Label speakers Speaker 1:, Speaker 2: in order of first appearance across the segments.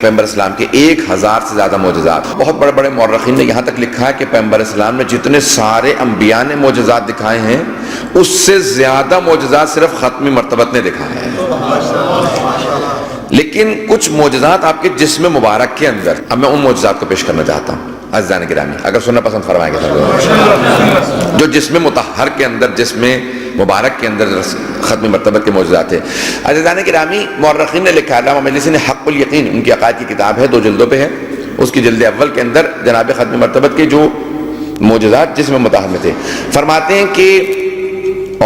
Speaker 1: پیغمبر اسلام کے 1000 سے زیادہ معجزات. بہت بڑے بڑے مورخین نے یہاں تک لکھا ہے کہ پیغمبر اسلام نے جتنے سارے انبیاء نے معجزات دکھائے ہیں اس سے زیادہ معجزات صرف ختم مرتبت نے دکھائے ہیں. لیکن کچھ معجزات آپ کے جسم مبارک کے اندر، اب میں ان معجزات کو پیش کرنا چاہتا ہوں عزیزان گرامی، اگر سننا پسند فرمائیں گے جو جسم مطہر کے اندر، جسم مبارک کے اندر ختم مرتبت کے معجزات ہیں. عزیزان گرامی، مورخین نے لکھا، علامہ مجلسی نے حق الیقین، ان کی عقائد کی کتاب ہے، 2 جلدوں پہ ہے، اس کی جلد اول کے اندر جناب ختم مرتبت کے جو معجزات جسم مطہر میں تھے فرماتے ہیں کہ،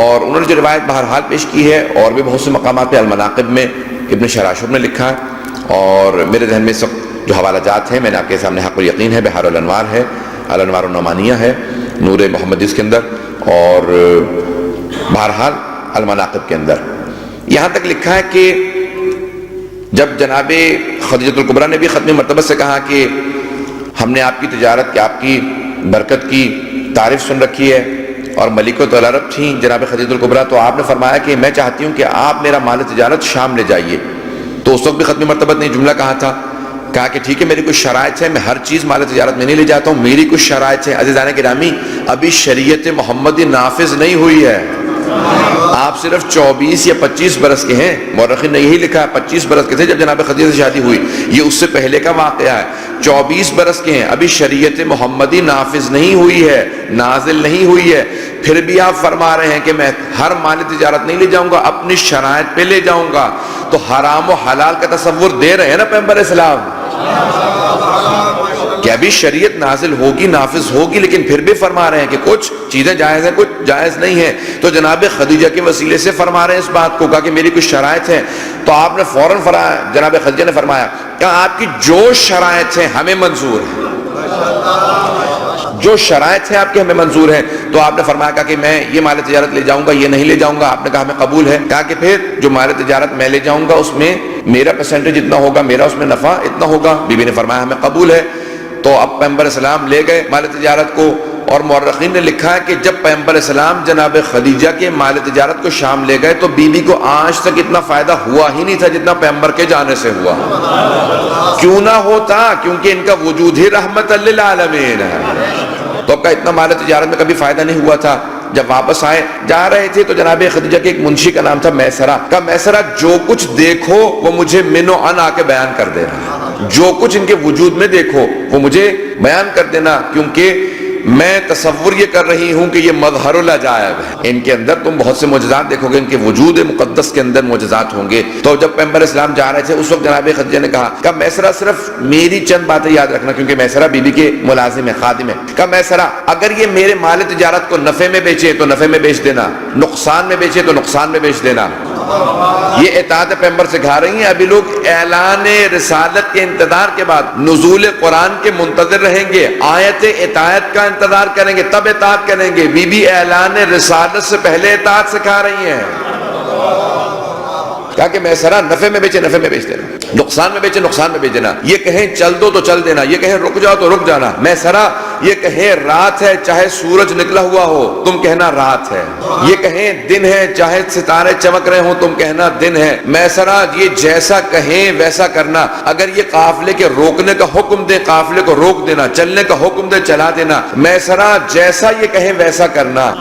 Speaker 1: اور انہوں نے جو روایت بہرحال پیش کی ہے اور بھی بہت سے مقامات پہ، المناقب میں ابن شراشب نے لکھا ہے، اور میرے ذہن میں اس وقت جو حوالہ جات ہیں میں نے آپ کے سامنے، حق الیقین ہے، بحار الانوار ہے، الانوار النعمانیہ ہے، نور محمدی اس کے اندر، اور بہرحال المناقب کے اندر یہاں تک لکھا ہے کہ جب جناب خدیجہ الکبریٰ نے بھی ختم مرتبت سے کہا کہ ہم نے آپ کی تجارت کی، آپ کی برکت کی تعریف سن رکھی ہے، اور ملکۃ العرب تھیں جناب خدیجہ الکبریٰ، تو آپ نے فرمایا کہ میں چاہتی ہوں کہ آپ میرا مال تجارت شام لے جائیے. تو اس وقت بھی ختم مرتبت نے جملہ کہا تھا، کہا کہ ٹھیک ہے میری کچھ شرائط ہے، میں ہر چیز مال تجارت میں نہیں لے جاتا ہوں، میری کچھ شرائط ہے. عزیزان گرامی، ابھی شریعت محمدی نافذ نہیں ہوئی ہے، آپ صرف 24 یا 25 برس کے ہیں. مورخین نے یہی لکھا ہے 25 برس کے تھے جب جناب خدیجہ سے شادی ہوئی، یہ اس سے پہلے کا واقعہ ہے. 24 برس کے ہیں، ابھی شریعت محمدی نافذ نہیں ہوئی ہے، نازل نہیں ہوئی ہے، پھر بھی آپ فرما رہے ہیں کہ میں ہر مال تجارت نہیں لے جاؤں گا، اپنی شرائط پہ لے جاؤں گا. تو حرام و حلال کا تصور دے رہے ہیں نا پیغمبر اسلام، کہ ابھی شریعت نازل ہوگی، نافذ ہوگی، لیکن پھر بھی فرما رہے ہیں کہ کچھ چیزیں جائز ہیں، کچھ جائز نہیں ہیں. تو جناب خدیجہ کے وسیلے سے فرما رہے ہیں اس بات کو، کہا کہ میری کچھ شرائط ہیں. تو آپ نے فوراً جناب خدیجہ نے فرمایا کہ آپ کی جو شرائط ہیں ہمیں منظور ہیں، جو شرائط ہیں آپ کے ہمیں منظور ہیں. تو آپ نے فرمایا کہ میں یہ مال تجارت لے جاؤں گا، یہ نہیں لے جاؤں گا. آپ نے کہا ہمیں قبول ہے. کہا کہ پھر جو مال تجارت میں لے جاؤں گا اس میں میرا پرسنٹیج اتنا ہوگا، میرا اس میں نفع اتنا ہوگا. بی بی نے فرمایا ہمیں قبول ہے. تو اب پیغمبر اسلام لے گئے مال تجارت کو، اور مورخین نے لکھا ہے کہ جب پیغمبر اسلام جناب خدیجہ کے مال تجارت کو شام لے گئے تو بی بی کو آج تک اتنا فائدہ ہوا ہی نہیں تھا جتنا پیغمبر کے جانے سے ہوا. کیوں نہ ہوتا؟ کیونکہ ان کا وجود ہی رحمت للعالمین ہے. تو اب کا اتنا مال تجارت میں کبھی فائدہ نہیں ہوا تھا. جب واپس آئے، جا رہے تھے تو جناب خدیجہ کے ایک منشی کا نام تھا میسرہ. کا میسرہ جو کچھ دیکھو وہ مجھے من و عن آ کے بیان کر دینا، جو کچھ ان کے وجود میں دیکھو وہ مجھے بیان کر دینا، کیونکہ میں تصور یہ کر رہی ہوں کہ یہ مظہر العجائب ہے. ان کے اندر تم بہت سے معجزات دیکھو گے، ان کے وجود مقدس کے اندر معجزات ہوں گے. تو جب پیغمبر اسلام جا رہے تھے اس وقت جناب خدیجہ نے کہا کہ میسرہ صرف میری چند باتیں یاد رکھنا، کیونکہ میسرہ بی بی کے ملازم ہے، خادم ہے. کہ میسرہ اگر یہ میرے مال تجارت کو نفع میں بیچے تو نفع میں بیچ دینا، نقصان میں بیچے تو نقصان میں بیچ دینا. یہ اطاعت پیغمبر سکھا رہی ہیں. ابھی لوگ اعلان رسالت کے انتظار کے بعد نزول قرآن کے منتظر رہیں گے، آیت اطاعت کا انتظار کریں گے، تب اطاعت کریں گے. بی بی اعلان رسالت سے پہلے اطاعت سکھا رہی ہیں. کہا کہ میسرہ نفع میں بیچے نفع میں بیچ دینا، نقصان میں بیچے نقصان میں بیچ دینا. یہ کہیں چل دو تو چل دینا، یہ کہیں رک جاؤ تو رک جانا. میسرہ یہ کہیں رات ہے چاہے سورج نکلا ہوا ہو تم کہنا رات ہے، یہ کہیں دن ہے چاہے ستارے چمک رہے ہوں تم کہنا دن ہے. میسرہ یہ جیسا کہیں ویسا کرنا. اگر یہ قافلے کے روکنے کا حکم دے قافلے کو روک دینا، چلنے کا حکم دے چلا دینا. میسرہ جیسا یہ کہیں ویسا کرنا.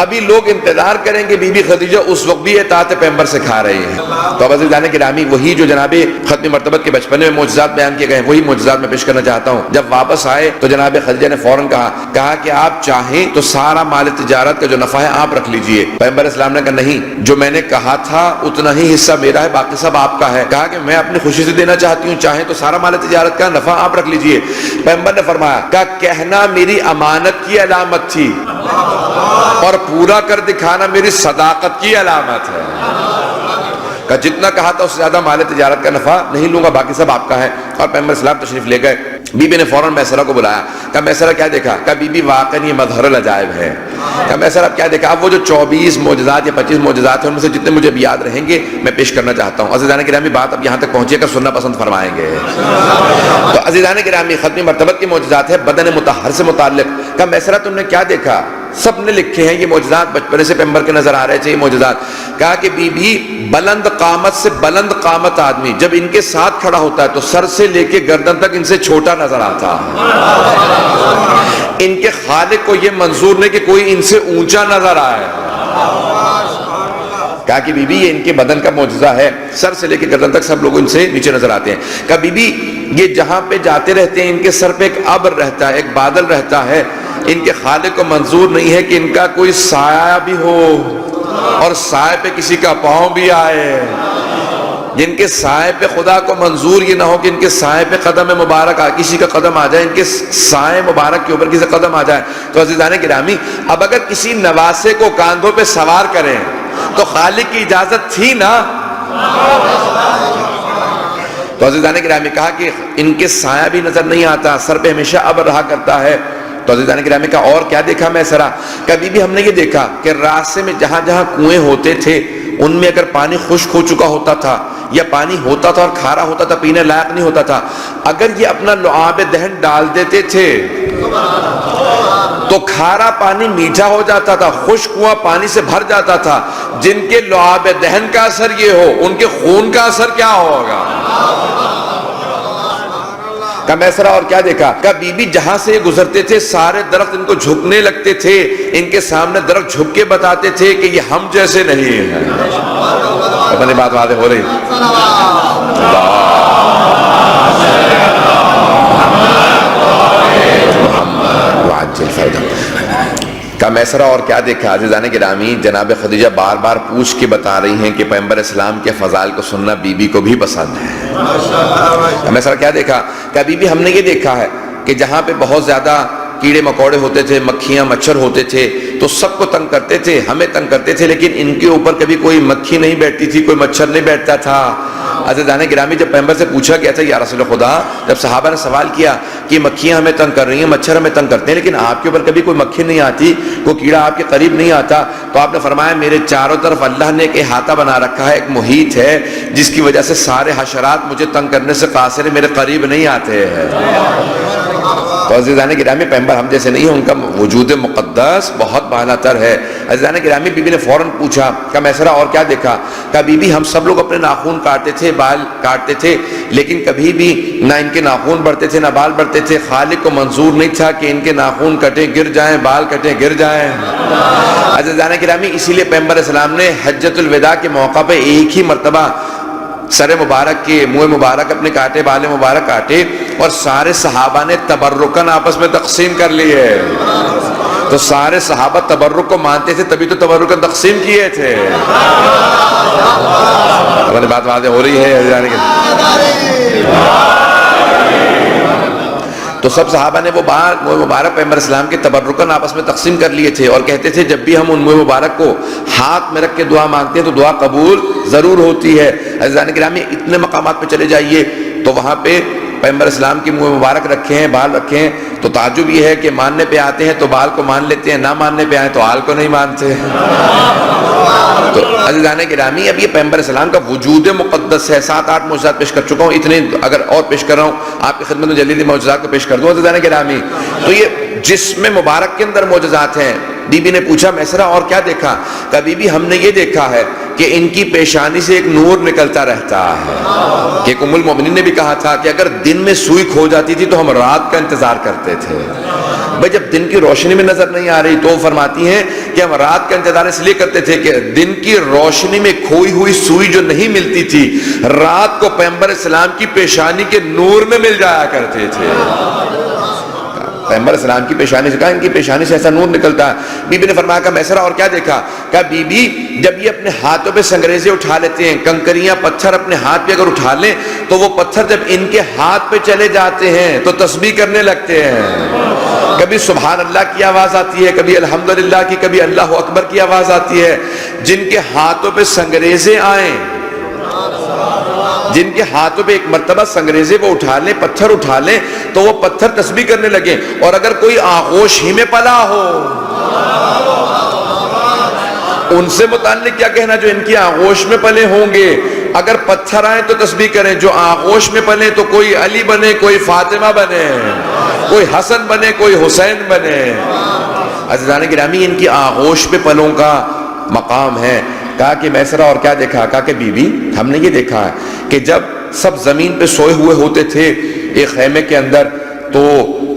Speaker 1: ابھی لوگ انتظار کریں گے، بی بی خدیجہ اس وقت بھی اطاعت پیغمبر سکھا رہی ہیں. تو اب عزیزان گرامی، وہی جو جناب ختم مرتبت کے بچپنے میں معجزات بیان کیے گئے وہی معجزات میں پیش کرنا چاہتا ہوں. جب واپس آئے تو جناب خدیجہ نے فوراً کہا کہ آپ چاہیں تو سارا مال تجارت کا جو نفع ہے آپ رکھ لیجئے. پیغمبر اسلام نے کہا نہیں، جو میں نے کہا تھا اتنا ہی حصہ میرا ہے، باقی سب آپ کا ہے. کہا کہ میں اپنی خوشی سے دینا چاہتی ہوں، چاہیں تو سارا مال تجارت کا نفع آپ رکھ لیجئے. پیغمبر نے فرمایا کہ کہنا میری امانت کی علامت تھی اور پورا کر دکھانا میری صداقت کی علامت ہے. کہ جتنا کہا تھا اس سے زیادہ مال تجارت کا نفع نہیں لوں گا، باقی سب آپ کا ہے. اور پیغمبر اسلام تشریف لے گئے. بی بی نے فوراً میسرہ کو بلایا. کہ میسرہ کیا دیکھا؟ کہ بی بی واقعی یہ مظہر العجائب ہے. کہ میسرہ اب کیا دیکھا؟ اب وہ جو 24 معجزات یا 25 معجزات ہیں ان میں سے جتنے مجھے یاد رہیں گے میں پیش کرنا چاہتا ہوں. عزیزان گرامی، بات اب یہاں تک پہنچے کر سننا پسند فرمائیں گے. تو عزیزان گرامی، ختم مرتبت کی معجزات ہے بدن مطہر سے متعلق. کہ میسرہ تم نے کیا دیکھا؟ سب نے لکھے ہیں یہ معجزات، بچپنے سے پیغمبر کے نظر آ رہے تھے یہ معجزات. کہا کہ بی بی بلند قامت سے بلند قامت آدمی جب ان کے ساتھ کھڑا ہوتا ہے تو سر سے لے کے گردن تک ان سے چھوٹا نظر آتا ہے. ان کے خالق کو یہ منظور نہیں کہ کوئی ان سے اونچا نظر آئے. کہا کہ بی بی یہ ان کے بدن کا معجزہ ہے، سر سے لے کے گردن تک سب لوگ ان سے نیچے نظر آتے ہیں. کہا بی بی یہ جہاں پہ جاتے رہتے ہیں ان کے سر پہ ایک ابر رہتا ہے، ایک بادل رہتا ہے. ان کے خالق کو منظور نہیں ہے کہ ان کا کوئی سایہ بھی ہو اور سائے پہ کسی کا پاؤں بھی آئے. جن کے سائے پہ خدا کو منظور یہ نہ ہو کہ ان کے سائے پہ قدم مبارک کسی کا قدم آ جائے، ان کے سائے مبارک کے اوپر کسی کا قدم آ جائے. تو عزیزان گرامی اب اگر کسی نواسے کو کاندھوں پہ سوار کریں تو خالق کی اجازت تھی نا. تو عزیزان گرامی کہا کہ ان کے سایہ بھی نظر نہیں آتا، سر پہ ہمیشہ ابر رہا کرتا ہے. تو عزیزان گرامی کہا اور کیا دیکھا میں سرا؟ کبھی بھی ہم نے یہ دیکھا کہ راستے میں جہاں جہاں کنویں ہوتے تھے ان میں اگر پانی خشک ہو چکا ہوتا تھا یا پانی ہوتا تھا اور کھارا ہوتا تھا، پینے لائق نہیں ہوتا تھا، اگر یہ اپنا لعاب دہن ڈال دیتے تھے تو کھارا پانی میٹھا ہو جاتا تھا، خشک کنواں پانی سے بھر جاتا تھا. جن کے لعاب دہن کا اثر یہ ہو ان کے خون کا اثر کیا ہوگا؟ کہا میسرا اور کیا دیکھا؟ کہا بی بی جہاں سے یہ گزرتے تھے سارے درخت ان کو جھکنے لگتے تھے، ان کے سامنے درخت جھک کے بتاتے تھے کہ یہ ہم جیسے نہیں ہیں. اپنی بات واضح ہو رہی. کہا میسرا اور کیا دیکھا؟ عزیزان گرامی جناب خدیجہ بار بار پوچھ کے بتا رہی ہیں کہ پیغمبر اسلام کے فضائل کو سننا بی بی کو بھی پسند ہے. میسرا کیا دیکھا؟ کہ بی بی ہم نے یہ دیکھا ہے کہ جہاں پہ بہت زیادہ کیڑے مکوڑے ہوتے تھے، مکھیاں مچھر ہوتے تھے تو سب کو تنگ کرتے تھے، ہمیں تنگ کرتے تھے، لیکن ان کے اوپر کبھی کوئی مکھی نہیں بیٹھتی تھی، کوئی مچھر نہیں بیٹھتا تھا. عزیزان گرامی جب پیغمبر سے پوچھا گیا تھا یا رسول خدا، جب صحابہ نے سوال کیا کہ مکھیاں ہمیں تنگ کر رہی ہیں، مچھر ہمیں تنگ کرتے ہیں، لیکن آپ کے اوپر کبھی کوئی مکھی نہیں آتی، کوئی کیڑا آپ کے قریب نہیں آتا، تو آپ نے فرمایا میرے چاروں طرف اللہ نے ایک احاطہ بنا رکھا ہے، ایک محیط ہے جس کی وجہ سے سارے حشرات مجھے تنگ کرنے سے قاصر ہیں، میرے قریب نہیں آتے ہیں. تو عزیزان گرامی پیغمبر ہم جیسے نہیں ہیں، ان کا وجود مقدس بہت بالا تر ہے. عزیزان گرامی بی بی نے فوراً پوچھا کہ میسرا اور کیا دیکھا؟ کہ بی بی ہم سب لوگ اپنے ناخون کاٹتے تھے، بال کاٹتے تھے، لیکن کبھی بھی نہ ان کے ناخون بڑھتے تھے نہ بال بڑھتے تھے. خالق کو منظور نہیں تھا کہ ان کے ناخون کٹیں گر جائیں، بال کٹیں گر جائیں. عزیزان گرامی اسی لیے پیغمبر اسلام نے حجۃ الوداع کے موقع پہ ایک ہی مرتبہ سر مبارک کے منہ مبارک اپنے کاٹے، بال مبارک کاٹے اور سارے صحابہ نے تبرکاً آپس میں تقسیم کر لیے. تو سارے صحابہ تبرک کو مانتے تھے تبھی تو تبرکاً تقسیم کیے تھے. اپنی بات واضح ہو رہی ہے. تو سب صحابہ نے وہ منہ مبارک پیغمبر اسلام کے تبرکاً آپس میں تقسیم کر لیے تھے اور کہتے تھے جب بھی ہم ان منہ مبارک کو ہاتھ میں رکھ کے دعا مانگتے ہیں تو دعا قبول ضرور ہوتی ہے. عزیزان گرامی اتنے مقامات پہ چلے جائیے تو وہاں پہ پیغمبر اسلام کی منہ مبارک رکھے ہیں، بال رکھے ہیں، تو تعجب یہ ہے کہ ماننے پہ آتے ہیں تو بال کو مان لیتے ہیں، نہ ماننے پہ آئے تو حال کو نہیں مانتے. تو عزیزان گرامی اب یہ پیغمبر اسلام کا وجود مقدس ہے. 7-8 معجزات پیش کر چکا ہوں، اتنے اگر اور پیش کر رہا ہوں آپ کی خدمت میں جلدی معجزات کو پیش کر دوں. عزیزان گرامی تو یہ جسم مبارک کے اندر معجزات ہیں. بی بی نے پوچھا میسرا اور کیا دیکھا؟ کہ بی بی ہم نے یہ دیکھا ہے کہ ان کی پیشانی سے ایک نور نکلتا رہتا ہے. کہ ام المؤمنین نے بھی کہا تھا کہ اگر دن میں سوئی کھو جاتی تھی تو ہم رات کا انتظار کرتے تھے. بھائی جب دن کی روشنی میں نظر نہیں آ رہی تو فرماتی ہیں کہ ہم رات کا انتظار اس لیے کرتے تھے کہ دن کی روشنی میں کھوئی ہوئی سوئی جو نہیں ملتی تھی رات کو پیغمبر اسلام کی پیشانی کے نور میں مل جایا کرتے تھے. پیغمبر اسلام کی پیشانی سے کہا ان کی پیشانی سے ایسا نور نکلتا ہے. بی بی نے فرمایا کہ میسرا اور کیا دیکھا؟ کہ بی بی جب یہ اپنے ہاتھوں پہ سنگریزے اٹھا لیتے ہیں، کنکریاں پتھر اپنے ہاتھ پہ اگر اٹھا لیں تو وہ پتھر جب ان کے ہاتھ پہ چلے جاتے ہیں تو تسبیح کرنے لگتے ہیں. کبھی سبحان اللہ کی آواز آتی ہے، کبھی الحمدللہ کی، کبھی اللہ اکبر کی آواز آتی ہے. جن کے ہاتھوں پہ سنگریزے آئیں، جن کے ہاتھوں پہ ایک مرتبہ سنگریزے وہ اٹھا لیں، پتھر اٹھا لیں تو وہ پتھر تسبیح کرنے لگے. اور اگر کوئی آغوش ہی میں پلا ہو ان سے متعلق کیا کہنا جو ان کی آغوش میں پلے ہوں گے. اگر پتھر آئیں تو تسبیح کریں، جو آغوش میں پلے تو کوئی علی بنے، کوئی فاطمہ بنے، کوئی حسن بنے، کوئی حسین بنے. عزیزان گرامی ان کی آغوش پہ پلوں کا مقام ہے. کہا کہ میسرہ اور کیا دیکھا؟ کہا کہ بی بی ہم نے یہ دیکھا ہے کہ جب سب زمین پہ سوئے ہوئے ہوتے تھے ایک خیمے کے اندر تو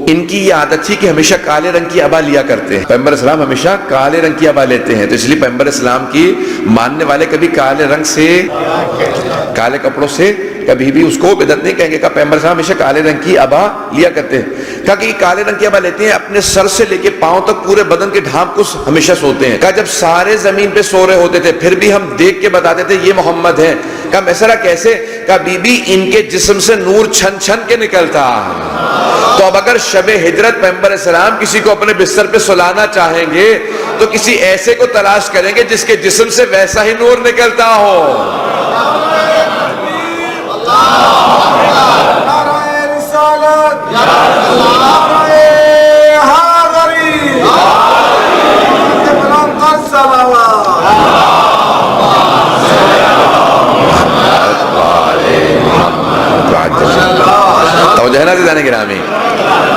Speaker 1: ان کی یہ عادت تھی کہ ہمیشہ کالے رنگ کی عبا لیا کرتے ہیں. پیغمبر اسلام ہمیشہ کالے رنگ کی عبا لیتے ہیں، تو اس لیے پیغمبر اسلام کی ماننے والے کبھی کالے رنگ سے، کالے کپڑوں سے کبھی بھی اس کو بدعت نہیں کہیں گے. کہا پیغمبر اسلام ہمیشہ کالے رنگ کی عبا لیا کرتے ہیں. کہا کہ یہ کالے رنگ کی عبا لیتے ہیں، اپنے سر سے لے کے پاؤں تک پورے بدن کے ڈھانپ کو ہمیشہ سوتے ہیں. کہا جب سارے زمین پہ سو رہے ہوتے تھے پھر بھی ہم دیکھ کے بتاتے تھے یہ محمد ہے. کہا میسرہ کیسے؟ کہا بی بی ان کے جسم سے نور چھن چھن کے نکلتا ہے. تو اب اگر شب ہجرت پیغمبر اسلام کسی کو اپنے بستر پہ سلانا چاہیں گے تو کسی ایسے کو تلاش کریں گے جس کے جسم سے ویسا ہی نور نکلتا ہو. توجہ ہے نا عزیزان گرامی؟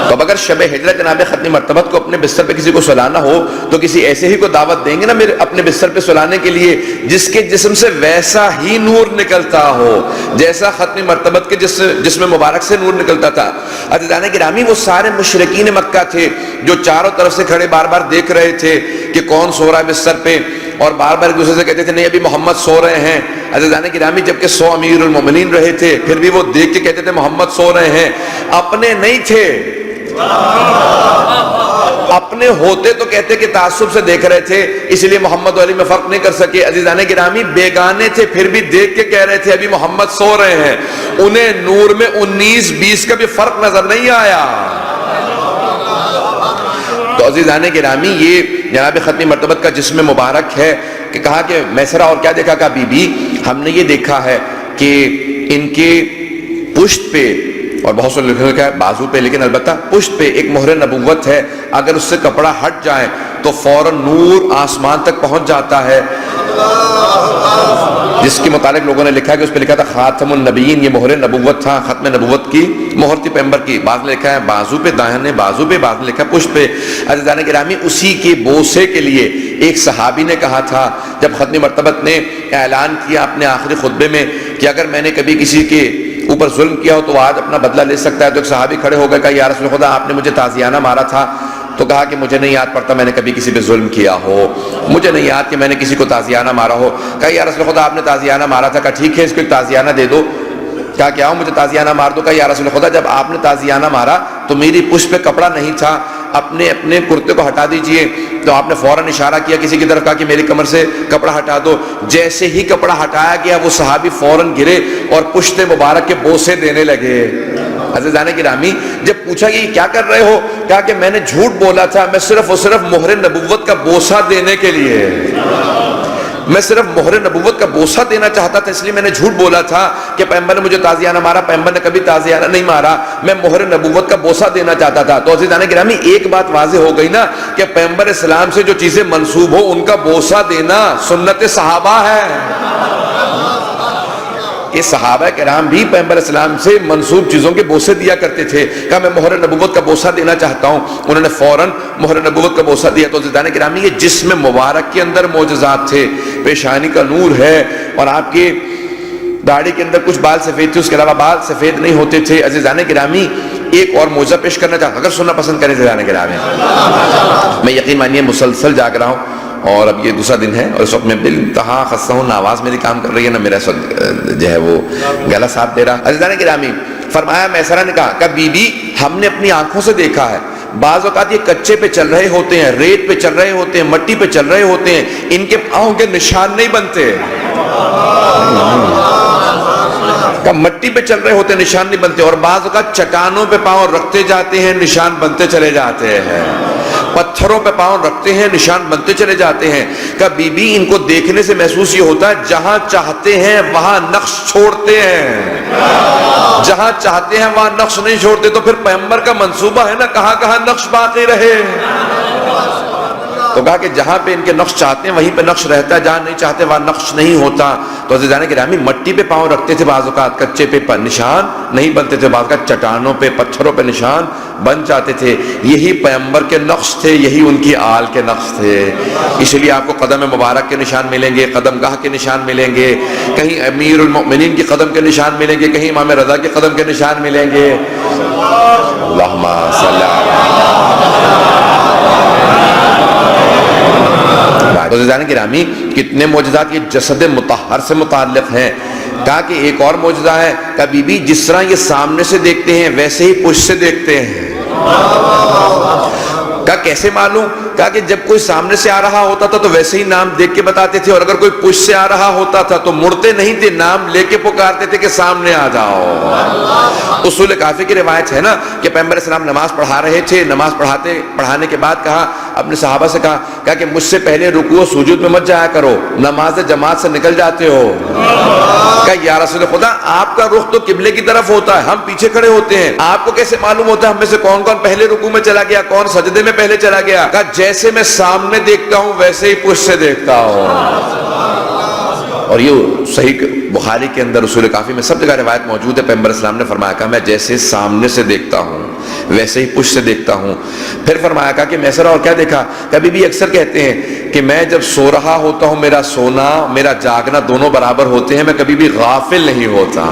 Speaker 1: تو اب اگر شب ہجرت جناب ختم مرتبت کو اپنے بستر پہ کسی کو سلانا ہو تو کسی ایسے ہی کو دعوت دیں گے نا میرے اپنے بستر پہ سلانے کے لیے جس کے جسم سے ویسا ہی نور نکلتا ہو جیسا ختم مرتبت کے جسم مبارک سے نور نکلتا تھا. عزیزان گرامی وہ سارے مشرکین مکہ تھے جو چاروں طرف سے کھڑے بار بار دیکھ رہے تھے کہ کون سو رہا ہے بستر پہ، اور بار بار ایک دوسرے سے کہتے تھے نہیں ابھی محمد سو رہے ہیں. عزیزان گرامی جبکہ 100 امیر المومنین رہے تھے پھر بھی وہ دیکھ کے کہتے تھے محمد سو رہے ہیں. اپنے نہیں تھے، اپنے ہوتے تو کہتے کہ تعصب سے دیکھ رہے تھے اس لیے محمد و علی میں فرق نہیں کر سکے. عزیزان گرامی بیگانے تھے پھر بھی دیکھ کے کہہ رہے تھے ابھی محمد سو رہے ہیں. انہیں نور میں 19-20 کا بھی فرق نظر نہیں آیا. تو عزیزان گرامی یہ جناب ختم مرتبت کا جسم مبارک ہے کہ کہا کہ میسرہ اور کیا دیکھا؟ کہا بی بی ہم نے یہ دیکھا ہے کہ ان کے پشت پہ، اور بہت سے لکھا ہے بازو پہ، لیکن البتہ پشت پہ ایک مہر نبوت ہے. اگر اس سے کپڑا ہٹ جائے تو فوراً نور آسمان تک پہنچ جاتا ہے، جس کے متعلق لوگوں نے لکھا ہے کہ اس پہ لکھا تھا خاتم النبیین. یہ مہر نبوت تھا، ختم نبوت کی مہر تھی پیغمبر کی. بعض نے لکھا ہے بازو پہ، داہنے بازو پہ، بعض نے لکھا پشت پہ. عزیزان گرامی اسی کے بوسے کے لیے ایک صحابی نے کہا تھا جب ختم مرتبت نے اعلان کیا اپنے آخری خطبے میں کہ اگر میں نے کبھی کسی کے اوپر ظلم کیا ہو تو آج اپنا بدلہ لے سکتا ہے، تو ایک صحابی کھڑے ہو گئے کہا یا رسول خدا آپ نے مجھے تازیانہ مارا تھا. تو کہا کہ مجھے نہیں یاد پڑتا میں نے کبھی کسی پہ ظلم کیا ہو، مجھے نہیں یاد کہ میں نے کسی کو تازیانہ مارا ہو. کہا یا رسول خدا آپ نے تازیانہ مارا تھا. کہا ٹھیک ہے اس کو ایک تازیانہ دے دو. کہا کہ آؤ مجھے تازیانہ مار دو. کہا یا رسول خدا جب آپ نے تازیانہ مارا تو میری پشت پہ کپڑا نہیں تھا، اپنے اپنے کرتے کو ہٹا دیجئے. تو آپ نے فوراً اشارہ کیا کسی کی طرف، کہا کہ میری کمر سے کپڑا ہٹا دو. جیسے ہی کپڑا ہٹایا گیا وہ صحابی فوراً گرے اور پشت مبارک کے بوسے دینے لگے. عزیزان گرامی جب پوچھا کہ یہ کیا کر رہے ہو؟ کہا کہ میں نے جھوٹ بولا تھا، میں صرف اور صرف مہر نبوت کا بوسہ دینے کے لیے، میں صرف مہر نبوت کا بوسہ دینا چاہتا تھا، اس لیے میں نے جھوٹ بولا تھا کہ پیغمبر نے مجھے تازیانہ مارا. پیغمبر نے کبھی تازیانہ نہیں مارا، میں مہر نبوت کا بوسہ دینا چاہتا تھا. تو عزیزان گرامی ایک بات واضح ہو گئی نا کہ پیغمبر اسلام سے جو چیزیں منسوب ہو ان کا بوسہ دینا سنت صحابہ ہے. کہ صحابہ کرام بھی پیغمبر اسلام سے منسوب چیزوں کے بوسے دیا کرتے تھے. کہا میں مہر نبوت کا بوسہ دینا چاہتا ہوں. انہوں نے فوراً مہر نبوت کا بوسہ دیا. تو عزیزان گرامی یہ جسم مبارک کے اندر معجزات تھے. پیشانی کا نور ہے اور آپ کے داڑھی کے اندر کچھ بال سفید تھے، اس کے علاوہ بال سفید نہیں ہوتے تھے. عزیزان گرامی ایک اور معجزہ پیش کرنا چاہتا ہوں، اگر سننا پسند کریں عزیزان گرامی. میں یقین مانیے مسلسل جاگ رہا ہوں اور اب یہ دوسرا دن ہے اور اس وقت میں بالانتہا خستہ ہوں، نہ آواز میری کام کر رہی ہے نہ میرا جو ہے وہ گلا ساتھ دے رہا. عزیزان گرامی فرمایا میسرہ نے کہا کہ بی بی ہم نے اپنی آنکھوں سے دیکھا ہے بعض اوقات یہ کچے پہ چل رہے ہوتے ہیں، ریت پہ چل رہے ہوتے ہیں، مٹی پہ چل رہے ہوتے ہیں، ان کے پاؤں کے نشان نہیں بنتے. مٹی پہ چل رہے ہوتے ہیں نشان نہیں بنتے، اور بعض اوقات چٹانوں پہ پاؤں رکھتے جاتے ہیں نشان بنتے چلے جاتے ہیں، پتھروں پہ پاؤں رکھتے ہیں نشان بنتے چلے جاتے ہیں. کہ بی بی ان کو دیکھنے سے محسوس یہ ہوتا ہے جہاں چاہتے ہیں وہاں نقش چھوڑتے ہیں، جہاں چاہتے ہیں وہاں نقش نہیں چھوڑتے. تو پھر پیغمبر کا منصوبہ ہے نا کہاں کہاں نقش باقی رہے. تو کہا کہ جہاں پہ ان کے نقش چاہتے ہیں وہیں پہ نقش رہتا ہے، جہاں نہیں چاہتے وہاں نقش نہیں ہوتا۔ تو عزیزان گرامی مٹی پہ پاؤں رکھتے تھے، بعض اوقات کچے پہ نشان نہیں بنتے تھے، بعض اوقات چٹانوں پہ پتھروں پہ نشان بن جاتے تھے۔ یہی پیغمبر کے نقش تھے، یہی ان کی آل کے نقش تھے۔ اس لیے آپ کو قدم مبارک کے نشان ملیں گے، قدم گاہ کے نشان ملیں گے، کہیں امیر المؤمنین کے قدم کے نشان ملیں گے، کہیں امام رضا کے قدم کے نشان ملیں گے۔ اللہم صلی عزیزان گرامی کتنے معجزات یہ جسد مطہر سے متعلق ہیں۔ کہا کہ ایک اور معجزہ ہے، کبھی بھی جس طرح یہ سامنے سے دیکھتے ہیں ویسے ہی پشت سے دیکھتے ہیں۔ کہا کیسے معلوم؟ کہا کہ جب کوئی سامنے سے آ رہا ہوتا تھا تو ویسے ہی نام دیکھ کے بتاتے تھے، اور اگر کوئی پشت سے آ رہا ہوتا تھا تو مڑتے نہیں تھے، نام لے کے پکارتے تھے کہ سامنے آ جاؤ۔ اصول کافی کی روایت ہے نا کہ پیغمبر اسلام نماز پڑھا رہے تھے، نماز پڑھانے کے بعد کہا اپنے صحابہ سے، کہا کہ مجھ سے پہلے رکوع و سجود میں مت جایا کرو، نماز جماعت سے نکل جاتے ہو۔ کہا یا رسول خدا آپ کا رخ تو قبلے کی طرف ہوتا ہے، ہم پیچھے کھڑے ہوتے ہیں، آپ کو کیسے معلوم ہوتا ہے ہم میں سے کون کون پہلے رکوع میں چلا گیا، کون سجدے میں پہلے چلا گیا؟ کہا جیسے میں سامنے دیکھتا ہوں ویسے ہی پشت سے دیکھتا ہوں۔ اور یہ صحیح بخاری کے اندر اصول کافی میں سب جگہ روایت موجود ہے، پیغمبر اسلام نے فرمایا کہ میں جیسے سامنے سے دیکھتا ہوں ویسے ہی پشت سے دیکھتا ہوں۔ پھر فرمایا کہا کہ میں سر اور کیا دیکھا؟ کبھی بھی اکثر کہتے ہیں کہ میں جب سو رہا ہوتا ہوں میرا سونا میرا جاگنا دونوں برابر ہوتے ہیں، میں کبھی بھی غافل نہیں ہوتا،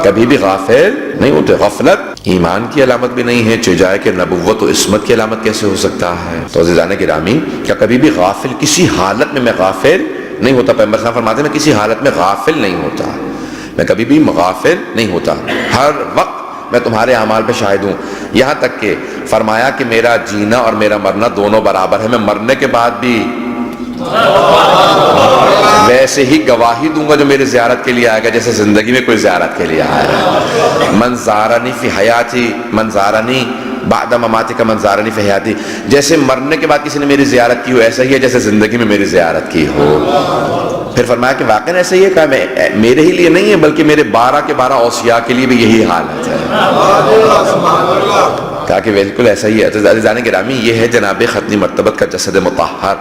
Speaker 1: کبھی بھی غافل نہیں ہوتے۔ غفلت ایمان کی علامت بھی نہیں ہے، چجائے کہ نبوت و عصمت کی علامت کیسے ہو سکتا ہے؟ تو عزیزان گرامی کیا کبھی بھی غافل کسی حالت میں غافل نہیں ہوتا؟ پیغمبر صلی اللہ علیہ وسلم فرماتے ہیں میں کسی حالت میں غافل نہیں ہوتا، میں کبھی بھی غافل نہیں ہوتا، ہر وقت میں تمہارے اعمال پہ شاہد ہوں۔ یہاں تک کہ فرمایا کہ میرا جینا اور میرا مرنا دونوں برابر ہے، میں مرنے کے بعد بھی ویسے ہی گواہی دوں گا جو میری زیارت کے لیے آئے گا جیسے زندگی میں کوئی زیارت کے لیے آیا۔ من زارنی فی حیاتی من زارنی بعد مماتی کا من زارنی فی حیاتی، جیسے مرنے کے بعد کسی نے میری زیارت کی ہو ایسا ہی ہے جیسے زندگی میں میری زیارت کی ہو۔ پھر فرمایا کہ واقعی ایسا ہی ہے، کہا میرے ہی لیے نہیں ہے بلکہ میرے 12 کے 12 اوصیاء کے لیے بھی یہی حالت ہے۔ کہا کہ بالکل ایسا ہی ہے۔ عزیزان گرامی یہ ہے جناب ختنی مرتبت کا جسد مطہر۔